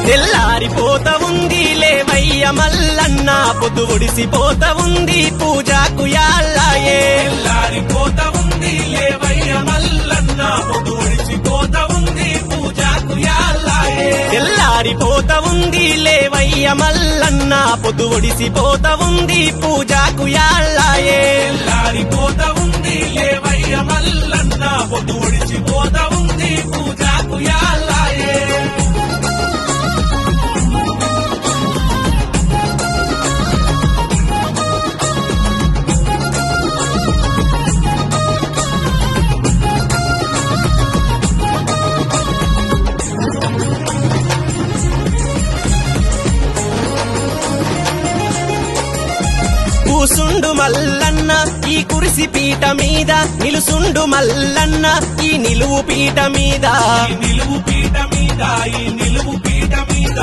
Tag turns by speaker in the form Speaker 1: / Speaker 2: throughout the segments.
Speaker 1: తెల్లారిపోత ఉంది లేవయ్య మల్లన్న పొద్దు ఒడిసిపోత ఉంది పూజకు యాళ్ళాయే
Speaker 2: తెల్లారిపోత ఉంది లేవయ్య మల్లన్న పొద్దు ఒడిసిపోత ఉంది పూజకు యాళ్ళాయే
Speaker 1: తెల్లారిపోత ఉంది లేవయ్య మల్లన్న పొద్దు ఒడిసిపోత ఉంది పూజకు యాళ్ళాయే
Speaker 2: తెల్లారిపోత ఉంది లేవయ్య మల్లన్న పొద్దు ఒడిసిపోత ఉంది పూజకు యాళ్ళాయే
Speaker 1: కూసుండు మల్లన్న ఈ కురిసి పీట మీద నిలుసుండు మల్లన్న ఈ నిలువు పీట మీద
Speaker 2: ఈ నిలువు పీట మీద ఈ నిలువు పీట మీద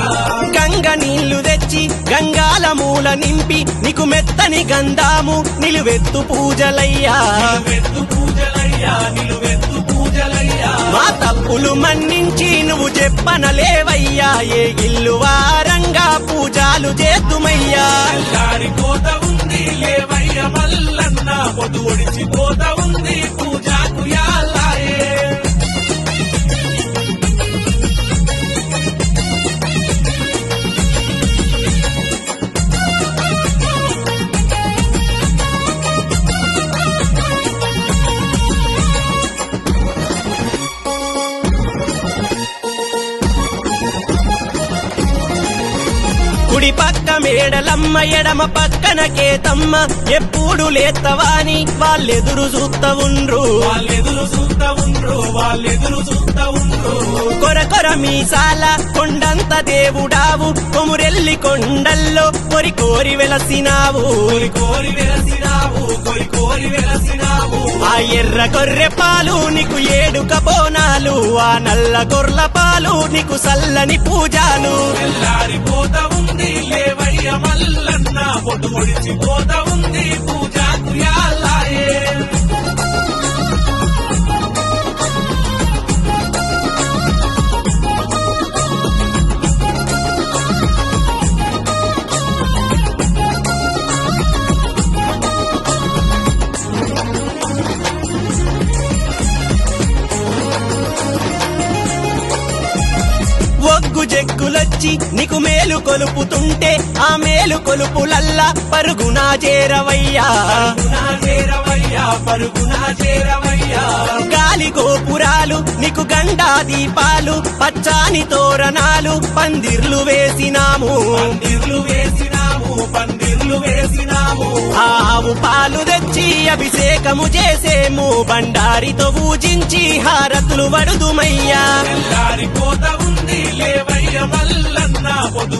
Speaker 1: గంగ నీళ్లు తెచ్చి గంగాల మూల నింపి నీకు మెత్తని గంధాము నిలువెత్తు పూజలయ్యా
Speaker 2: నిలువెత్తు పూజలయ్యా నిలువెత్తు పూజలయ్యా
Speaker 1: మా తప్పులు మన్నించి నువ్వు చెప్పనలేవయ్యా ఏ ఇల్లు వారంగా పూజలు చేద్దుమయ్యా
Speaker 2: తెల్లారిపోత ఉంది లేవయ్య మల్లన్న పొద్దు ఒడిసిపోత ఉంది పూజకు యాళ్ళాయే
Speaker 1: కుడి పక్క మేడలమ్మ ఎడమ పక్కన కేతమ్మ ఎప్పుడు లేత్తవాని వాళ్ళెదురు చూస్తా ఉండ్రు
Speaker 2: వాళ్ళెదురు చూస్తా ఉండ్రు వాళ్ళెదురు చూస్తా ఉండ్రు
Speaker 1: కొరకొర మీసాల కొండంత దేవుడావు కొమురెల్లి కొండల్లో కొరి కోరి వెలసినావు
Speaker 2: కోరి కోరి వెలసినావు కోరి కోరి వెలసినావు
Speaker 1: ఆ ఎర్ర గొర్రె పాలు నీకు ఏడుక బోనాలు ఆ నల్ల గొర్ల పాలు నీకు సల్లని పూజాలు
Speaker 2: తెల్లారిపోత ఉంది లేవయ్య మల్లన్న పొద్దు ఒడిసిపోత ఉంది పూజకు యాళ్ళాయే
Speaker 1: ఒగ్గు జగ్గులొచ్చి నీకు మేలు కొలుపుతుంటే ఆ మేలు కొలుపులల్లా పరుగునా చేరవయ్యా
Speaker 2: పరుగునా చేరవయ్యా పరుగునా చేరవయ్యా
Speaker 1: గాలి గోపురాలు నీకు గండా దీపాలు పచ్చాని తోరణాలు పందిర్లు వేసినాము
Speaker 2: పందిర్లు వేసినాము పందిర్లు వేసినాము
Speaker 1: ఆవు పాలు తెచ్చి అభిషేకము చేసేము బండారితో పూజించి హారతులు వడుదుమయ్యా
Speaker 2: తెల్లారిపోత ఉంది లేవయ్య మల్లన్న పొద్దు